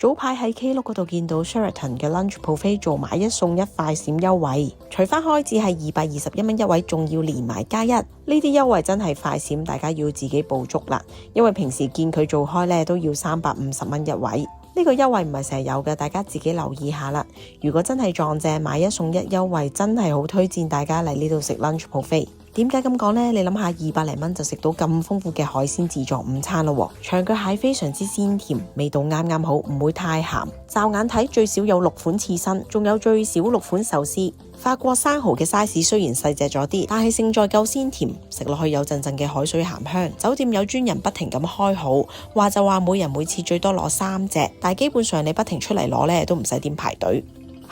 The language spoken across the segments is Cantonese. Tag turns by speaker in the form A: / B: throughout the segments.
A: 早排喺 Klook 嗰度見到 Sheraton 嘅 lunch buffet 做買一送一快閃優惠，除翻開只係221蚊一位，仲要連埋加一。呢啲優惠真係快閃，大家要自己捕捉啦。因為平時見佢做開呢都要350蚊一位，呢個優惠唔係成日有嘅，大家自己留意下啦。如果真係撞正買一送一優惠，真係好推薦大家嚟呢度食 lunch buffet。點解咁講呢？你諗下200零蚊就食到咁豐富嘅海鮮自助午餐咯。長腳蟹非常之鮮甜，味道啱啱好，唔會太鹹。驟眼睇最少有6款刺身，仲有最少6款壽司。法國生蠔嘅 size 雖然細隻咗啲，但係勝在夠鮮甜，食落去有陣陣嘅海水鹹香。酒店有專人不停咁開好，話就話每人每次最多攞3隻，但係基本上你不停出嚟攞呢都唔使點排隊。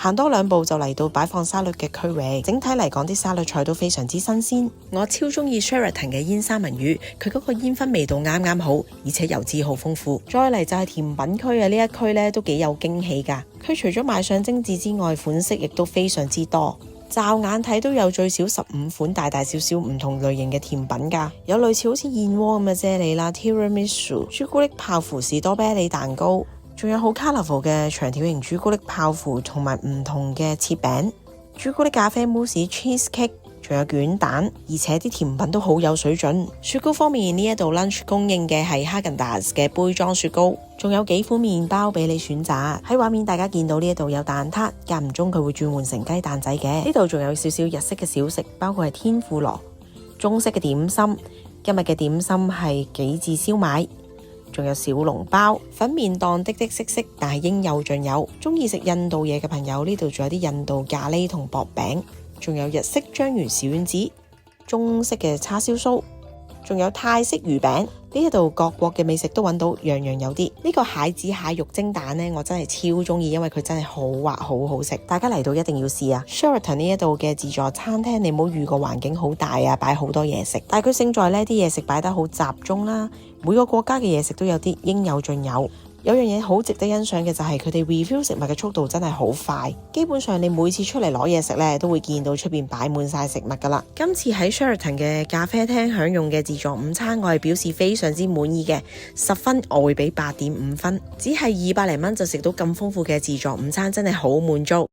A: 行多2步就嚟到擺放沙律嘅區域，整體嚟講啲沙律菜都非常之新鮮。我超中意 Sheraton 嘅煙三文魚，佢嗰個煙燻味道啱啱好，而且油脂好豐富。再嚟就係甜品區啊，呢一區呢都幾有驚喜㗎。佢除咗賣相精緻之外，款式亦都非常之多。驟眼睇都有最少15款大大小小唔同類型嘅甜品㗎，有類似好似燕窩咁嘅啫喱啦、Tiramisu、朱古力泡芙士多啤梨蛋糕。仲有好 colourful 嘅長條形朱古力泡芙同埋唔同嘅切餅，朱古力咖啡慕斯 cheesecake， 仲有卷蛋，而且啲甜品都好有水準。雪糕方面，呢一度 lunch 供應嘅係 Häagen-Dazs 嘅杯裝雪糕，仲有幾款麵包俾你選擇。喺畫面大家見到呢一度有蛋撻，間唔中佢會轉換成雞蛋仔嘅。呢度仲有少少日式嘅小食，包括係天婦羅、中式嘅點心。今日嘅點心係杞子燒賣。仲有小籠包、粉麵檔滴滴色色，但係應有盡有。中意食印度嘢嘅朋友，呢度仲有啲印度咖喱同薄餅，仲有日式章魚小丸子、中式嘅叉燒酥，仲有泰式魚餅。呢一度各國嘅美食都揾到，樣樣有啲。呢個蟹子蟹肉蒸蛋呢，我真係超中意，因為佢真係好滑，好好食。大家嚟到一定要試啊 Sheraton 呢一度嘅自助餐廳，你唔好預個環境好大啊，擺好多嘢食，但係佢勝在呢啲嘢食擺得好集中啦。每個國家嘅嘢食都有啲應有盡有。有樣嘢好值得欣賞嘅就係佢哋 refill 食物嘅速度真係好快，基本上你每次出嚟攞嘢食呢，都會見到出邊擺滿晒食物噶啦。今次喺 Sheraton 嘅咖啡廳享用嘅自助午餐，我係表示非常之滿意嘅，10分我會俾8.5分。只係200零蚊就食到咁豐富嘅自助午餐，真係好滿足。